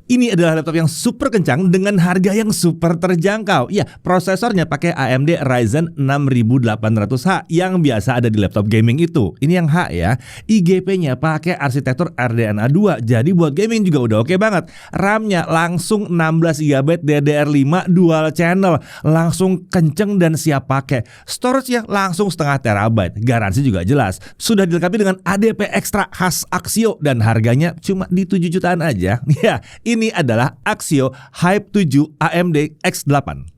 Ini adalah laptop yang super kencang dengan harga yang super terjangkau. Ya, prosesornya pakai AMD Ryzen 6800H yang biasa ada di laptop gaming itu. Ini yang H ya. IGP-nya pakai arsitektur RDNA 2. Jadi buat gaming juga udah oke banget. RAM-nya langsung 16GB DDR5 dual channel. Langsung kenceng dan siap pakai. Storage-nya langsung setengah terabyte. Garansi juga jelas. Sudah dilengkapi dengan ADP Extra khas Axio dan harganya cuma di 7 jutaan aja. Ya, ini adalah Axio Hype 7 AMD X8.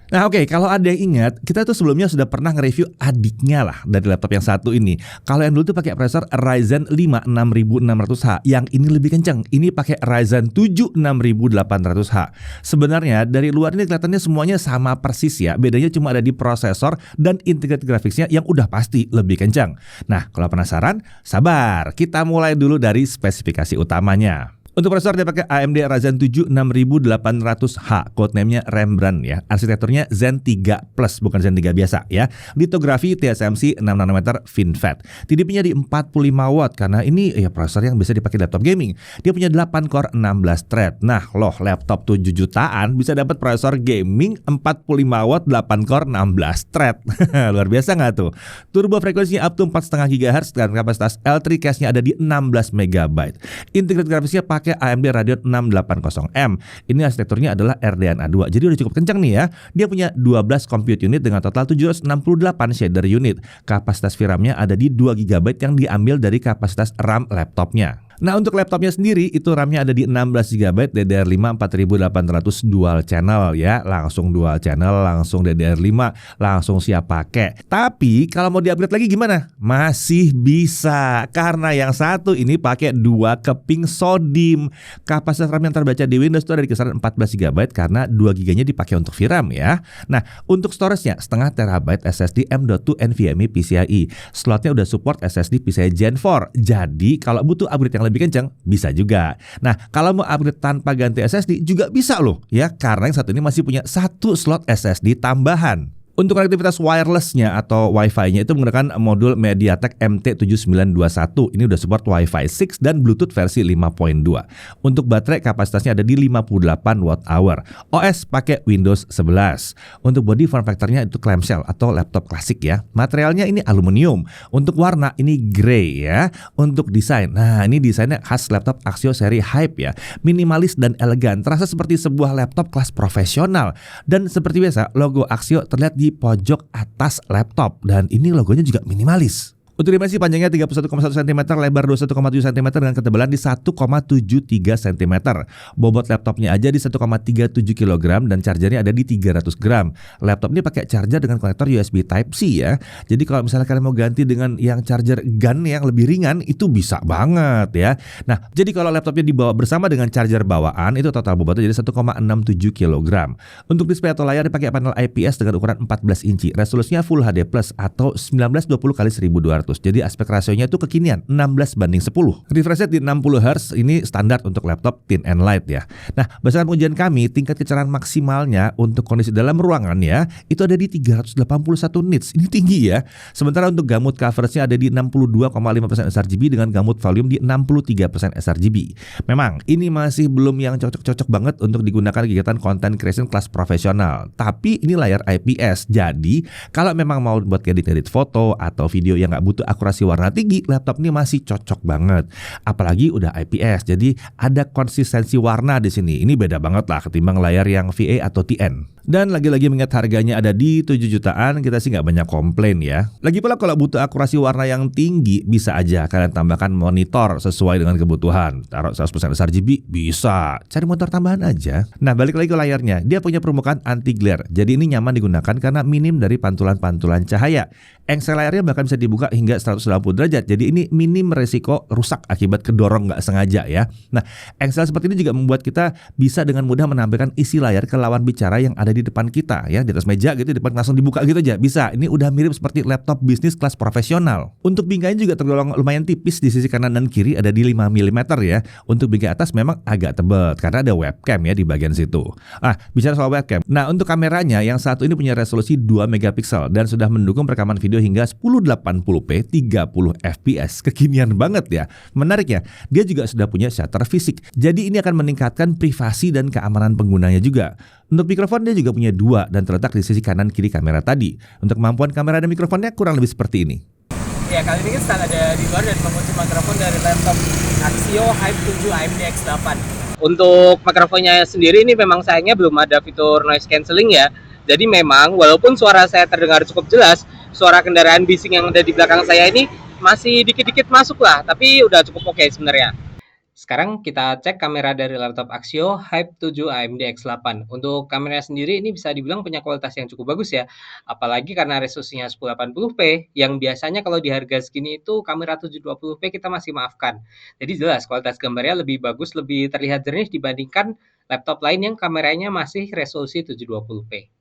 Nah oke, kalau ada yang ingat, kita tuh sebelumnya sudah pernah nge-review adiknya lah dari laptop yang satu ini. Kalau yang dulu tuh pakai prosesor Ryzen 5 6600H, yang ini lebih kenceng. Ini pakai Ryzen 7 6800H. Sebenarnya dari luar ini kelihatannya semuanya sama persis ya. Bedanya cuma ada di prosesor dan integrated graphics-nya yang udah pasti lebih kencang. Nah, kalau penasaran, sabar. Kita mulai dulu dari spesifikasi utamanya. Untuk prosesor dia pakai AMD Ryzen 7 6800H, codename-nya Rembrandt ya. Arsitekturnya Zen 3 Plus, bukan Zen 3 biasa ya. Litografi TSMC 6 nanometer FinFET. TDP-nya di 45 watt karena ini ya prosesor yang bisa dipakai laptop gaming. Dia punya 8 core 16 thread. Nah, loh laptop 7 jutaan bisa dapat prosesor gaming 45 watt 8 core 16 thread. Luar biasa nggak tuh? Turbo frekuensinya up to 4,5 GHz dan kapasitas L3 cache-nya ada di 16 MB. Integrated graphics-nya pakai AMD Radeon 680M. Ini arsitekturnya adalah RDNA 2. Jadi udah cukup kencang nih ya. Dia punya 12 compute unit dengan total 768 shader unit. Kapasitas VRAM-nya ada di 2 GB yang diambil dari kapasitas RAM laptopnya. Nah untuk laptopnya sendiri itu RAM-nya ada di 16 GB DDR5 4800 dual channel ya. Langsung dual channel, langsung DDR5, langsung siap pakai. Tapi kalau mau di-upgrade lagi gimana? Masih bisa. Karena yang satu ini pakai 2 keping SODIMM. Kapasitas RAM yang terbaca di Windows itu ada di kisaran 14 GB karena 2 GB-nya dipakai untuk VRAM ya. Nah untuk storage-nya setengah terabyte SSD M.2 NVMe PCIe. Slotnya udah support SSD PCIe Gen 4. Jadi kalau butuh upgrade yang lebih kencang bisa juga. Nah, kalau mau upgrade tanpa ganti SSD juga bisa loh ya, karena yang satu ini masih punya 1 slot SSD tambahan. Untuk konektivitas wirelessnya atau Wi-Fi-nya itu menggunakan modul MediaTek MT7921. Ini udah support Wi-Fi 6 dan Bluetooth versi 5.2. Untuk baterai kapasitasnya ada di 58 Wh. OS pakai Windows 11. Untuk body form factor-nya itu clamshell atau laptop klasik ya. Materialnya ini aluminium. Untuk warna ini grey ya. Untuk desain, nah ini desainnya khas laptop Axio seri Hype ya. Minimalis dan elegan, terasa seperti sebuah laptop kelas profesional. Dan seperti biasa, logo Axio terlihat di pojok atas laptop dan ini logonya juga minimalis. Untuk dimensi panjangnya 31,1 cm, lebar 21,7 cm dengan ketebalan di 1,73 cm. Bobot laptopnya aja di 1,37 kg dan chargernya ada di 300 gram. Laptop ini pakai charger dengan konektor USB Type-C ya. Jadi kalau misalnya kalian mau ganti dengan yang charger GAN yang lebih ringan itu bisa banget ya. Nah, jadi kalau laptopnya dibawa bersama dengan charger bawaan itu total bobotnya jadi 1,67 kg. Untuk display atau layar dipakai panel IPS dengan ukuran 14 inci. Resolusinya Full HD Plus atau 1920x1200. Jadi aspek rasionya itu kekinian 16:10. Refresh rate di 60 Hz ini standar untuk laptop thin and light ya. Nah, berdasarkan ujian kami, tingkat kecerahan maksimalnya untuk kondisi dalam ruangan ya, itu ada di 381 nits. Ini tinggi ya. Sementara untuk gamut coverage-nya ada di 62,5% sRGB dengan gamut volume di 63% sRGB. Memang ini masih belum yang cocok-cocok banget untuk digunakan kegiatan content creation kelas profesional. Tapi ini layar IPS. Jadi, kalau memang mau buat edit-edit foto atau video yang nggak butuh akurasi warna tinggi, laptop ini masih cocok banget. Apalagi udah IPS, jadi ada konsistensi warna di sini. Ini beda banget lah ketimbang layar yang VA atau TN. Dan lagi-lagi mengingat harganya ada di 7 jutaan, kita sih nggak banyak komplain ya. Lagi pula kalau butuh akurasi warna yang tinggi, bisa aja kalian tambahkan monitor sesuai dengan kebutuhan. Taruh 100% sRGB, bisa. Cari monitor tambahan aja. Nah, balik lagi ke layarnya. Dia punya permukaan anti glare. Jadi ini nyaman digunakan karena minim dari pantulan-pantulan cahaya. Engsel layarnya bahkan bisa dibuka hingga 180 derajat. Jadi ini minim resiko rusak akibat kedorong nggak sengaja ya. Nah, engsel seperti ini juga membuat kita bisa dengan mudah menampilkan isi layar ke lawan bicara yang ada di depan kita ya, di atas meja gitu, di depan langsung dibuka gitu aja bisa. Ini udah mirip seperti laptop bisnis kelas profesional. Untuk bingkainya juga tergolong lumayan tipis di sisi kanan dan kiri, ada di 5 mm ya. Untuk bingkai atas memang agak tebal karena ada webcam ya di bagian situ. Bicara soal webcam. Nah, untuk kameranya yang satu ini punya resolusi 2 megapiksel dan sudah mendukung perekaman video hingga 1080p 1080p 30 fps. Kekinian banget ya. Menariknya, dia juga sudah punya shutter fisik. Jadi ini akan meningkatkan privasi dan keamanan penggunanya juga. Untuk mikrofon dia juga punya dua dan terletak di sisi kanan kiri kamera tadi. Untuk kemampuan kamera dan mikrofonnya kurang lebih seperti ini. Ya, kali ini kita ada di luar dan mengunci mikrofon dari laptop Axio Hype 7 AMD X8. Untuk mikrofonnya sendiri ini memang sayangnya belum ada fitur noise cancelling ya. Jadi memang walaupun suara saya terdengar cukup jelas, suara kendaraan bising yang ada di belakang saya ini masih dikit-dikit masuk lah, tapi udah cukup oke sebenarnya. Sekarang kita cek kamera dari laptop Axio Hype 7 AMD X8. Untuk kamera sendiri ini bisa dibilang punya kualitas yang cukup bagus ya. Apalagi karena resolusinya 1080p yang biasanya kalau di harga segini itu kamera 720p kita masih maafkan. Jadi jelas kualitas gambarnya lebih bagus, lebih terlihat jernih dibandingkan laptop lain yang kameranya masih resolusi 720p.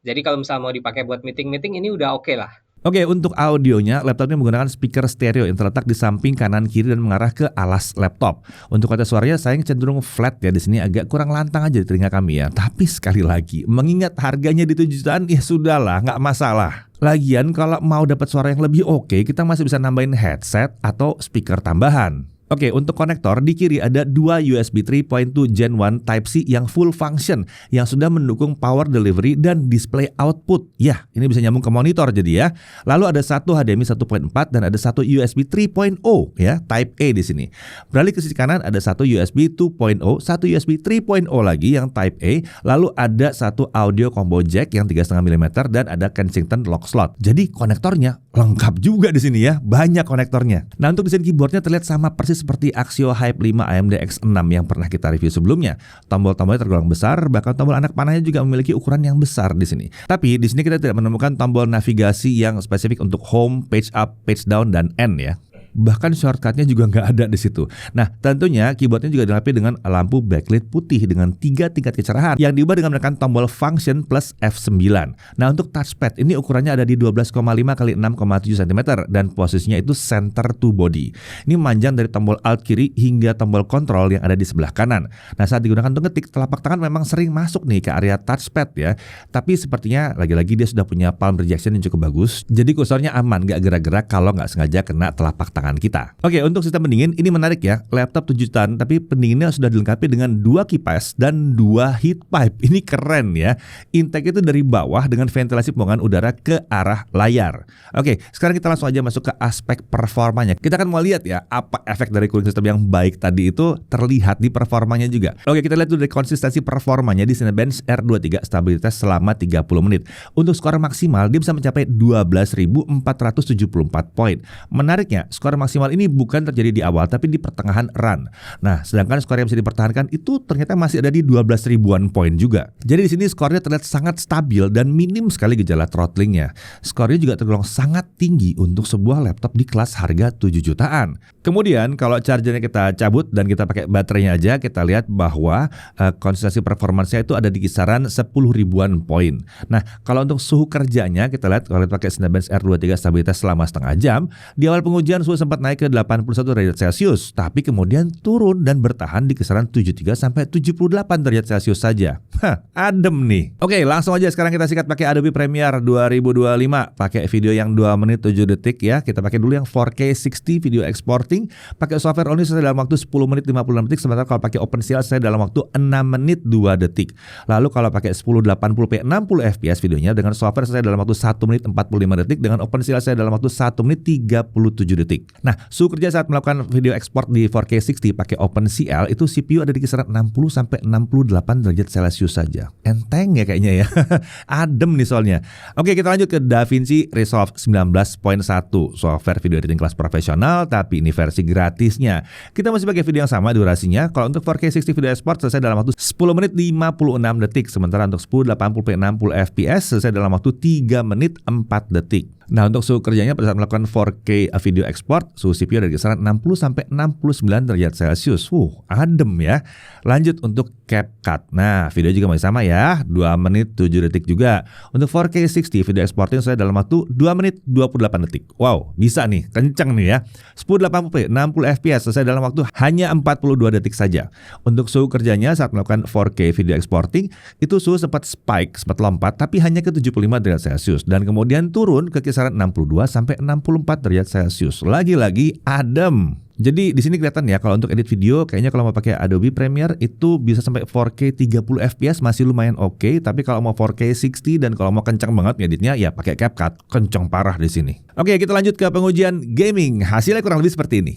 Jadi kalau misalnya mau dipakai buat meeting-meeting ini udah oke lah. Oke, untuk audionya, laptop ini menggunakan speaker stereo yang terletak di samping kanan kiri dan mengarah ke alas laptop. Untuk kualitas suaranya saya cenderung flat ya, di sini agak kurang lantang aja di telinga kami ya. Tapi sekali lagi, mengingat harganya di 7 jutaan, ya sudahlah, nggak masalah. Lagian kalau mau dapat suara yang lebih oke, kita masih bisa nambahin headset atau speaker tambahan. Oke, untuk konektor di kiri ada dua USB 3.2 Gen 1 Type-C yang full function yang sudah mendukung power delivery dan display output. Ya, ini bisa nyambung ke monitor jadi ya. Lalu ada satu HDMI 1.4 dan ada satu USB 3.0 ya, Type A di sini. Beralih ke sisi kanan ada satu USB 2.0, satu USB 3.0 lagi yang Type A, lalu ada satu audio combo jack yang 3,5 mm dan ada Kensington lock slot. Jadi konektornya lengkap juga di sini ya, banyak konektornya. Nah, untuk desain keyboardnya terlihat sama persis seperti Axio Hype 5 AMD X6 yang pernah kita review sebelumnya. Tombol-tombolnya tergolong besar, bahkan tombol anak panahnya juga memiliki ukuran yang besar di sini. Tapi di sini kita tidak menemukan tombol navigasi yang spesifik untuk home, page up, page down, dan end ya. Bahkan shortcutnya juga nggak ada di situ. Nah, tentunya keyboardnya juga dilengkapi dengan lampu backlit putih dengan 3 tingkat kecerahan yang diubah dengan menekan tombol function plus F9. Nah, untuk touchpad ini ukurannya ada di 12,5 x 6,7 cm dan posisinya itu center to body. Ini memanjang dari tombol alt kiri hingga tombol kontrol yang ada di sebelah kanan. Nah, saat digunakan untuk ngetik, telapak tangan memang sering masuk nih ke area touchpad ya. Tapi sepertinya lagi-lagi dia sudah punya palm rejection yang cukup bagus. Jadi kursornya aman, nggak gerak-gerak kalau nggak sengaja kena telapak tangan kita. Oke, untuk sistem pendingin ini menarik ya. Laptop 7 jutaan tapi pendinginnya sudah dilengkapi dengan 2 kipas dan 2 heat pipe. Ini keren ya. Intake itu dari bawah dengan ventilasi pembuangan udara ke arah layar. Oke, sekarang kita langsung aja masuk ke aspek performanya. Kita akan mau lihat ya apa efek dari cooling system yang baik tadi itu terlihat di performanya juga. Oke, kita lihat dulu dari konsistensi performanya di Cinebench R23 stabilitas selama 30 menit. Untuk skor maksimal dia bisa mencapai 12.474 poin. Menariknya, skor maksimal ini bukan terjadi di awal tapi di pertengahan run. Nah, sedangkan skor yang bisa dipertahankan itu ternyata masih ada di 12 ribuan poin juga. Jadi di sini skornya terlihat sangat stabil dan minim sekali gejala throttlingnya. Skornya juga tergolong sangat tinggi untuk sebuah laptop di kelas harga 7 jutaan. Kemudian kalau chargernya kita cabut dan kita pakai baterainya aja, kita lihat bahwa konsistensi performansnya itu ada di kisaran 10 ribuan poin. Nah, kalau untuk suhu kerjanya kita lihat kalau kita pakai Cinebench R23 stabilitas selama setengah jam, di awal pengujian suhu sempat naik ke 81 derajat Celcius, tapi kemudian turun dan bertahan di kisaran 73 sampai 78 derajat Celcius saja. Adem nih. Oke, langsung aja sekarang kita sikat pakai Adobe Premiere 2025. Pakai video yang 2 menit 7 detik ya. Kita pakai dulu yang 4K 60 video exporting. Pakai software only selesai dalam waktu 10 menit 56 detik, sementara kalau pakai OpenCL selesai dalam waktu 6 menit 2 detik. Lalu kalau pakai 1080p 60 fps videonya dengan software selesai dalam waktu 1 menit 45 detik, dengan OpenCL selesai dalam waktu 1 menit 37 detik. Nah, suhu kerja saat melakukan video ekspor di 4K 60 pakai OpenCL itu CPU ada di kisaran 60 sampai 68 derajat Celcius saja. Enteng ya kayaknya ya. Adem nih soalnya. Oke, kita lanjut ke DaVinci Resolve 19.1, software video editing kelas profesional tapi ini versi gratisnya. Kita masih pakai video yang sama durasinya. Kalau untuk 4K 60 video export selesai dalam waktu 10 menit 56 detik, sementara untuk 1080p 60 fps selesai dalam waktu 3 menit 4 detik. Nah, untuk suhu kerjanya pada saat melakukan 4K video export, suhu CPU dari kisaran 60 sampai 69 derajat Celcius. Adem ya. Lanjut untuk CapCut. Nah, video juga juga masih sama ya, 2 menit 7 detik juga. Untuk 4K 60 video exporting saya dalam waktu 2 menit 28 detik. Wow, bisa nih, kenceng nih ya. 1080p 60 fps selesai dalam waktu hanya 42 detik saja. Untuk suhu kerjanya saat melakukan 4K video exporting, itu suhu sempat spike, sempat lompat, tapi hanya ke 75 derajat Celcius dan kemudian turun ke kisaran 62 sampai 64 derajat Celcius. Lagi-lagi adem. Jadi di sini kelihatan ya, kalau untuk edit video kayaknya kalau mau pakai Adobe Premiere itu bisa sampai 4K 30 fps masih lumayan oke, tapi kalau mau 4K 60 dan kalau mau kencang banget ngeditnya ya pakai CapCut, kencang parah di sini. Oke, kita lanjut ke pengujian gaming. Hasilnya kurang lebih seperti ini.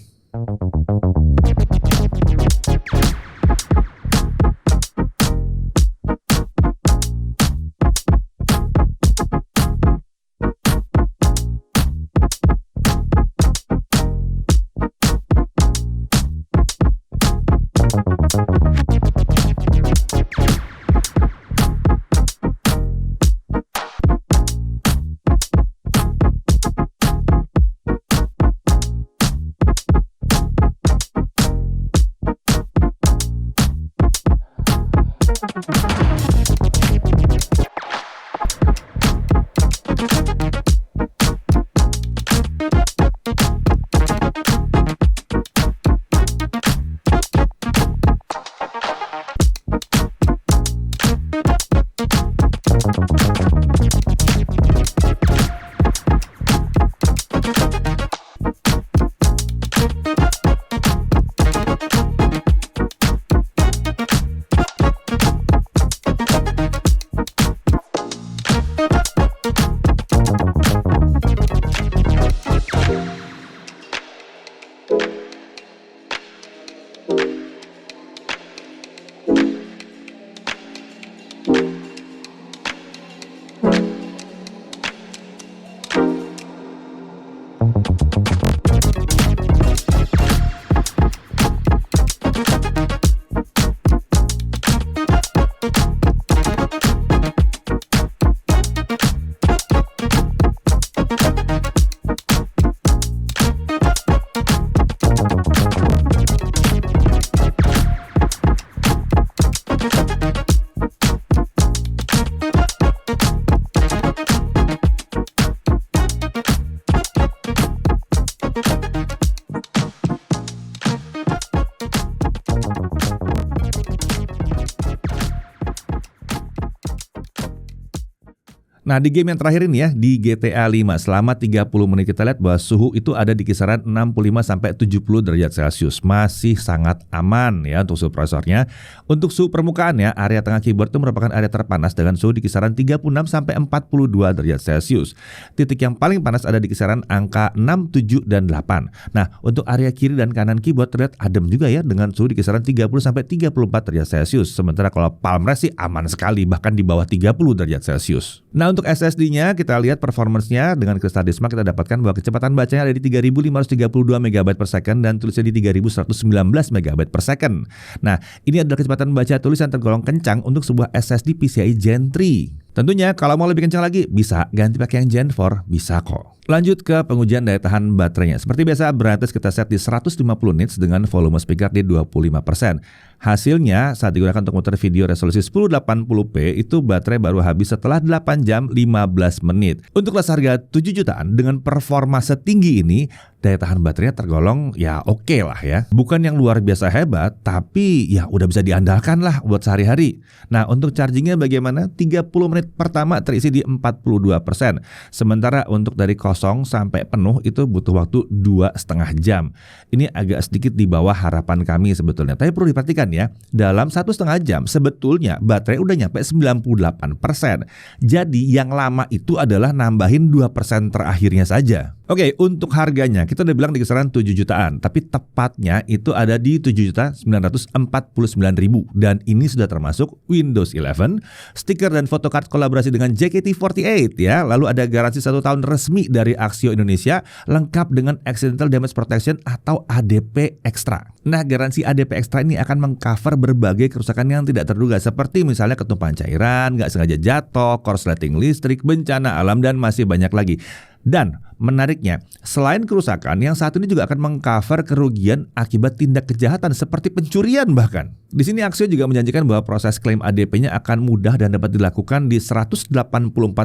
Nah, di game yang terakhir ini ya, di GTA 5 selama 30 menit kita lihat bahwa suhu itu ada di kisaran 65 sampai 70 derajat Celcius. Masih sangat aman ya untuk suhu prosesornya. Untuk suhu permukaan ya, area tengah keyboard itu merupakan area terpanas dengan suhu di kisaran 36 sampai 42 derajat Celcius. Titik yang paling panas ada di kisaran angka 6, 7 dan 8. Nah, untuk area kiri dan kanan keyboard terlihat adem juga ya dengan suhu di kisaran 30 sampai 34 derajat Celcius. Sementara kalau palm rest sih aman sekali bahkan di bawah 30 derajat Celcius. Nah, untuk SSD-nya kita lihat performance-nya dengan Crystalisma kita dapatkan bahwa kecepatan bacanya ada di 3532 MB per second dan tulisnya di 3119 MB per second. Nah, ini adalah kecepatan baca tulis yang tergolong kencang untuk sebuah SSD PCIe Gen 3. Tentunya kalau mau lebih kencang lagi bisa ganti pakai yang Gen 4, bisa kok. Lanjut ke pengujian daya tahan baterainya. Seperti biasa, Brightness kita set di 150 nits dengan volume speaker di 25%. Hasilnya saat digunakan untuk muter video resolusi 1080p itu baterai baru habis setelah 8 jam 15 menit. Untuk kelas harga 7 jutaan dengan performa setinggi ini, daya tahan baterainya tergolong ya oke lah ya. Bukan yang luar biasa hebat, tapi ya udah bisa diandalkan lah buat sehari-hari. Nah, untuk chargingnya bagaimana? 30 menit pertama terisi di 42%. Sementara untuk dari kosong sampai penuh itu butuh waktu 2,5 jam. Ini agak sedikit di bawah harapan kami sebetulnya. Tapi perlu diperhatikan ya, dalam 1,5 jam sebetulnya baterai udah nyampe 98%. Jadi yang lama itu adalah nambahin 2% terakhirnya saja. Oke, untuk harganya kita udah bilang di kisaran 7 jutaan, tapi tepatnya itu ada di 7.949.000 dan ini sudah termasuk Windows 11, stiker dan photocard kolaborasi dengan JKT48 ya. Lalu ada garansi 1 tahun resmi dari Axio Indonesia lengkap dengan Accidental Damage Protection atau ADP Extra. Nah, garansi ADP Extra ini akan mengcover berbagai kerusakan yang tidak terduga seperti misalnya ketumpahan cairan, nggak sengaja jatuh, korsleting listrik, bencana alam dan masih banyak lagi. Dan Menariknya, selain kerusakan, yang satu ini juga akan mengcover kerugian akibat tindak kejahatan seperti pencurian bahkan. Di sini Axio juga menjanjikan bahwa proses klaim ADP-nya akan mudah dan dapat dilakukan di 184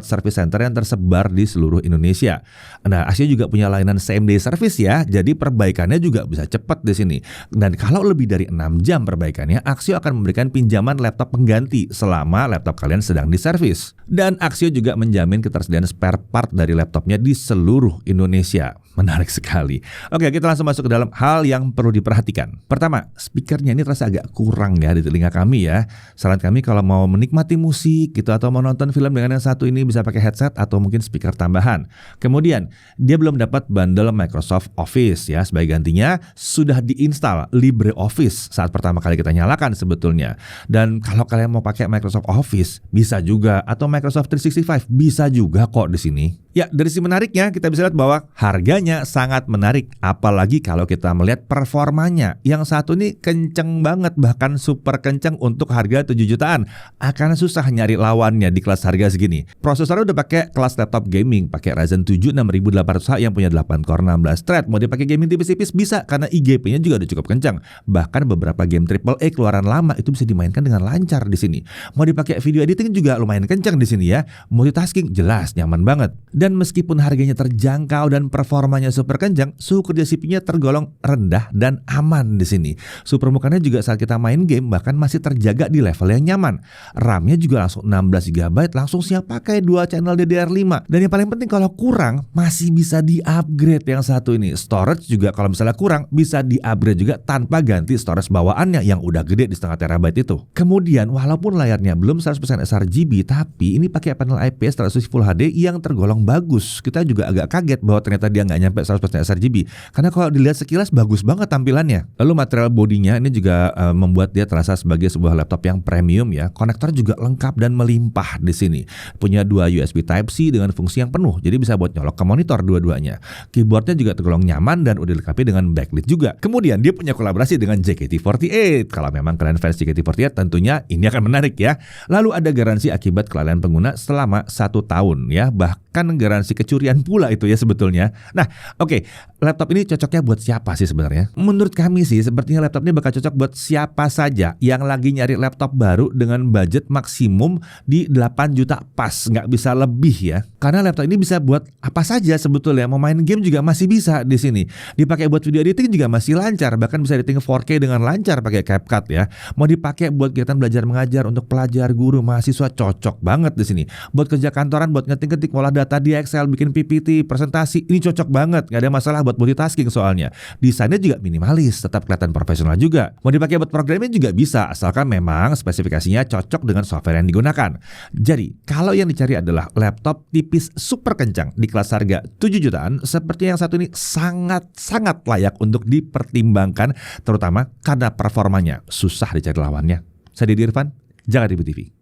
service center yang tersebar di seluruh Indonesia. Nah, Axio juga punya layanan same day service ya, jadi perbaikannya juga bisa cepat di sini. Dan kalau lebih dari 6 jam perbaikannya, Axio akan memberikan pinjaman laptop pengganti selama laptop kalian sedang diservis. Dan Axio juga menjamin ketersediaan spare part dari laptopnya di seluruh Indonesia. Menarik sekali. Oke, kita langsung masuk ke dalam hal yang perlu diperhatikan. Pertama, speakernya ini terasa agak kurang ya di telinga kami ya. Saran kami kalau mau menikmati musik gitu atau mau nonton film dengan yang satu ini bisa pakai headset atau mungkin speaker tambahan. Kemudian, dia belum dapat bundle Microsoft Office ya. Sebagai gantinya, sudah diinstal LibreOffice saat pertama kali kita nyalakan sebetulnya. Dan kalau kalian mau pakai Microsoft Office, bisa juga. Atau Microsoft 365, bisa juga kok di sini. Ya, dari sisi menariknya kita bisa lihat bahwa harganya sangat menarik, apalagi kalau kita melihat performanya. Yang satu ini kenceng banget, bahkan super kenceng untuk harga 7 jutaan. Akan susah nyari lawannya di kelas harga segini. Prosesornya udah pakai kelas laptop gaming, pakai Ryzen 7 6800H yang punya 8 core 16 thread. Mau dipakai gaming tipis-tipis bisa karena IGP-nya juga udah cukup kencang. Bahkan beberapa game AAA keluaran lama itu bisa dimainkan dengan lancar di sini. Mau dipakai video editing juga lumayan kencang di sini ya. Multitasking jelas nyaman banget. Dan meskipun harganya terjangkau dan performanya super kencang, suhu kerja CPU-nya tergolong rendah dan aman di sini. Suhu permukaannya juga saat kita main game bahkan masih terjaga di level yang nyaman. RAM-nya juga langsung 16 GB, langsung siap pakai 2 channel DDR5. Dan yang paling penting kalau kurang masih bisa di-upgrade yang satu ini. Storage juga kalau misalnya kurang bisa di-upgrade juga tanpa ganti storage bawaannya yang udah gede di setengah terabyte itu. Kemudian walaupun layarnya belum 100% sRGB, tapi ini pakai panel IPS translucent Full HD yang tergolong bagus. Kita juga agak kaget bahwa ternyata dia nggak nyampe 100% sRGB. Karena kalau dilihat sekilas bagus banget tampilannya. Lalu material bodinya ini juga membuat dia terasa sebagai sebuah laptop yang premium ya. Konektor juga lengkap dan melimpah di sini. Punya 2 USB Type-C dengan fungsi yang penuh. Jadi bisa buat nyolok ke monitor dua-duanya. Keyboardnya juga tergolong nyaman dan udah dilengkapi dengan backlit juga. Kemudian dia punya kolaborasi dengan JKT48. Kalau memang kalian fans JKT48 tentunya ini akan menarik ya. Lalu ada garansi akibat kelalaian pengguna selama 1 tahun ya. Bahkan garansi kecurian pula itu ya sebetulnya. Nah, oke, laptop ini cocoknya buat siapa sih sebenarnya? Menurut kami sih sepertinya laptop ini bakal cocok buat siapa saja yang lagi nyari laptop baru dengan budget maksimum di 8 juta pas, nggak bisa lebih ya. Karena laptop ini bisa buat apa saja sebetulnya. Mau main game juga masih bisa di sini. Dipakai buat video editing juga masih lancar, bahkan bisa editing 4K dengan lancar pakai CapCut ya. Mau dipakai buat kegiatan belajar mengajar untuk pelajar, guru, mahasiswa cocok banget di sini. Buat kerja kantoran, buat ngetik-ngetik, ngolah data di Excel, bikin PPT, presentasi, ini cocok banget. Nggak ada masalah buat multitasking soalnya. Desainnya juga minimalis, tetap kelihatan profesional juga. Mau dipakai buat programming juga bisa, asalkan memang spesifikasinya cocok dengan software yang digunakan. Jadi, kalau yang dicari adalah laptop tipis super kencang di kelas harga 7 jutaan, seperti yang satu ini sangat-sangat layak untuk dipertimbangkan, terutama karena performanya susah dicari lawannya. Saya Didi Irfan, Jakarta TV.